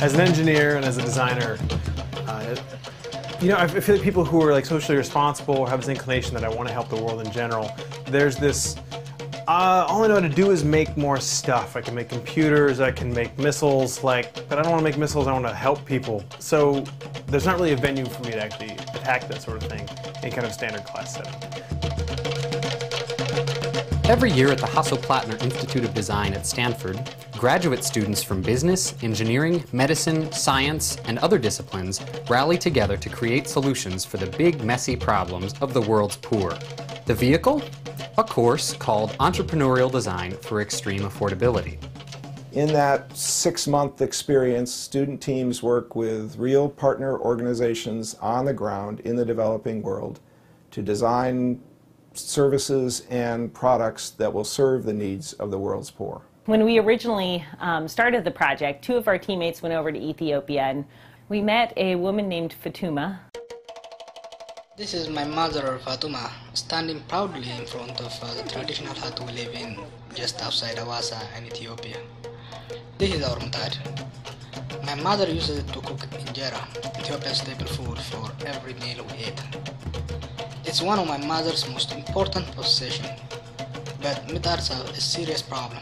As an engineer and as a designer, you know, I feel like people who are like socially responsible or have this inclination that I want to help the world in general, there's this, all I know how to do is make more stuff. I can make computers, I can make missiles, but I don't want to make missiles, I want to help people. So there's not really a venue for me to actually attack that sort of thing in kind of standard class setting. Every year at the Hasso-Plattner Institute of Design at Stanford, graduate students from business, engineering, medicine, science, and other disciplines rally together to create solutions for the big, messy problems of the world's poor. The vehicle? A course called Entrepreneurial Design for Extreme Affordability. In that 6-month experience, student teams work with real partner organizations on the ground in the developing world to design services and products that will serve the needs of the world's poor. When we originally started the project, 2 of our teammates went over to Ethiopia and we met a woman named Fatuma. This is my mother, Fatuma, standing proudly in front of the traditional hut we live in just outside Awasa in Ethiopia. This is our matad. My mother uses it to cook injera, Ethiopia's staple food, for every meal we eat. It's one of my mother's most important possessions, but matads are a serious problem.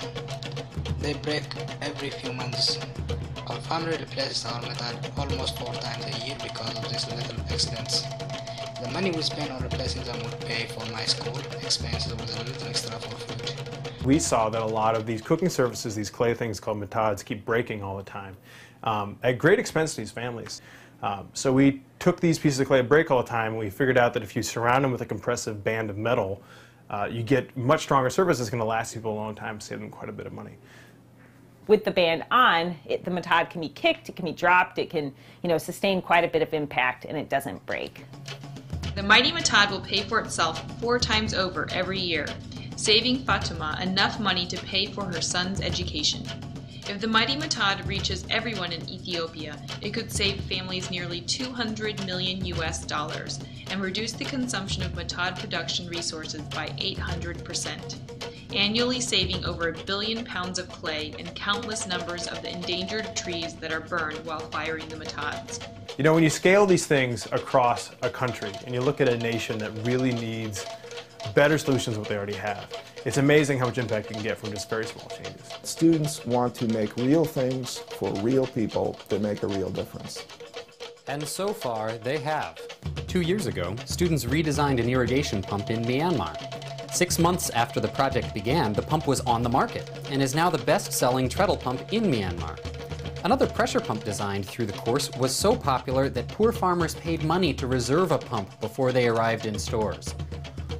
They break every few months. Our family replaces our matad almost 4 times a year because of these little accidents. The money we spend on replacing them would pay for my school expenses with a little extra for food. We saw that a lot of these cooking surfaces, these clay things called matads, keep breaking all the time, at great expense to these families. So we took these pieces of clay that break all the time, and we figured out that if you surround them with a compressive band of metal, you get much stronger surface that's going to last people a long time, save them quite a bit of money. With the band on, the matad can be kicked, it can be dropped, it can, sustain quite a bit of impact, and it doesn't break. The mighty matad will pay for itself 4 times over every year, saving Fatuma enough money to pay for her son's education. If the mighty matad reaches everyone in Ethiopia, it could save families nearly $200 million and reduce the consumption of matad production resources by 800%, annually saving over 1 billion pounds of clay and countless numbers of the endangered trees that are burned while firing the matads. You know, when you scale these things across a country and you look at a nation that really needs better solutions than what they already have, it's amazing how much impact you can get from just very small changes. Students want to make real things for real people that make a real difference. And so far, they have. 2 years ago, students redesigned an irrigation pump in Myanmar. 6 months after the project began, the pump was on the market and is now the best-selling treadle pump in Myanmar. Another pressure pump designed through the course was so popular that poor farmers paid money to reserve a pump before they arrived in stores.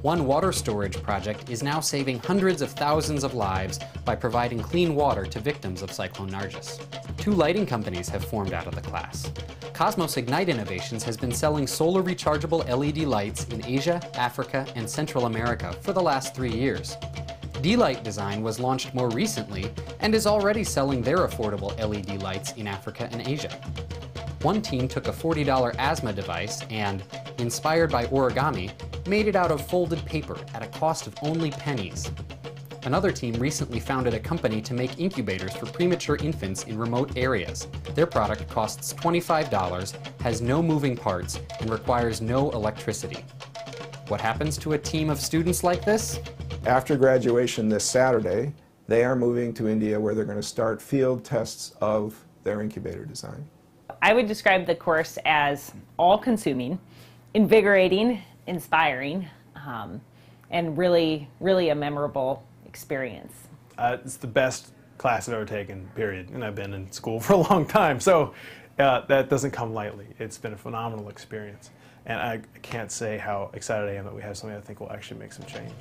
One water storage project is now saving hundreds of thousands of lives by providing clean water to victims of Cyclone Nargis. 2 lighting companies have formed out of the class. Cosmos Ignite Innovations has been selling solar rechargeable LED lights in Asia, Africa, and Central America for the last 3 years. D-Light Design was launched more recently and is already selling their affordable LED lights in Africa and Asia. One team took a $40 asthma device and, inspired by origami, made it out of folded paper at a cost of only pennies. Another team recently founded a company to make incubators for premature infants in remote areas. Their product costs $25, has no moving parts, and requires no electricity. What happens to a team of students like this? After graduation this Saturday, they are moving to India where they're going to start field tests of their incubator design. I would describe the course as all-consuming, invigorating, inspiring, and really, really a memorable experience. It's the best class I've ever taken, period, and I've been in school for a long time, so that doesn't come lightly. It's been a phenomenal experience, and I can't say how excited I am that we have something I think will actually make some change.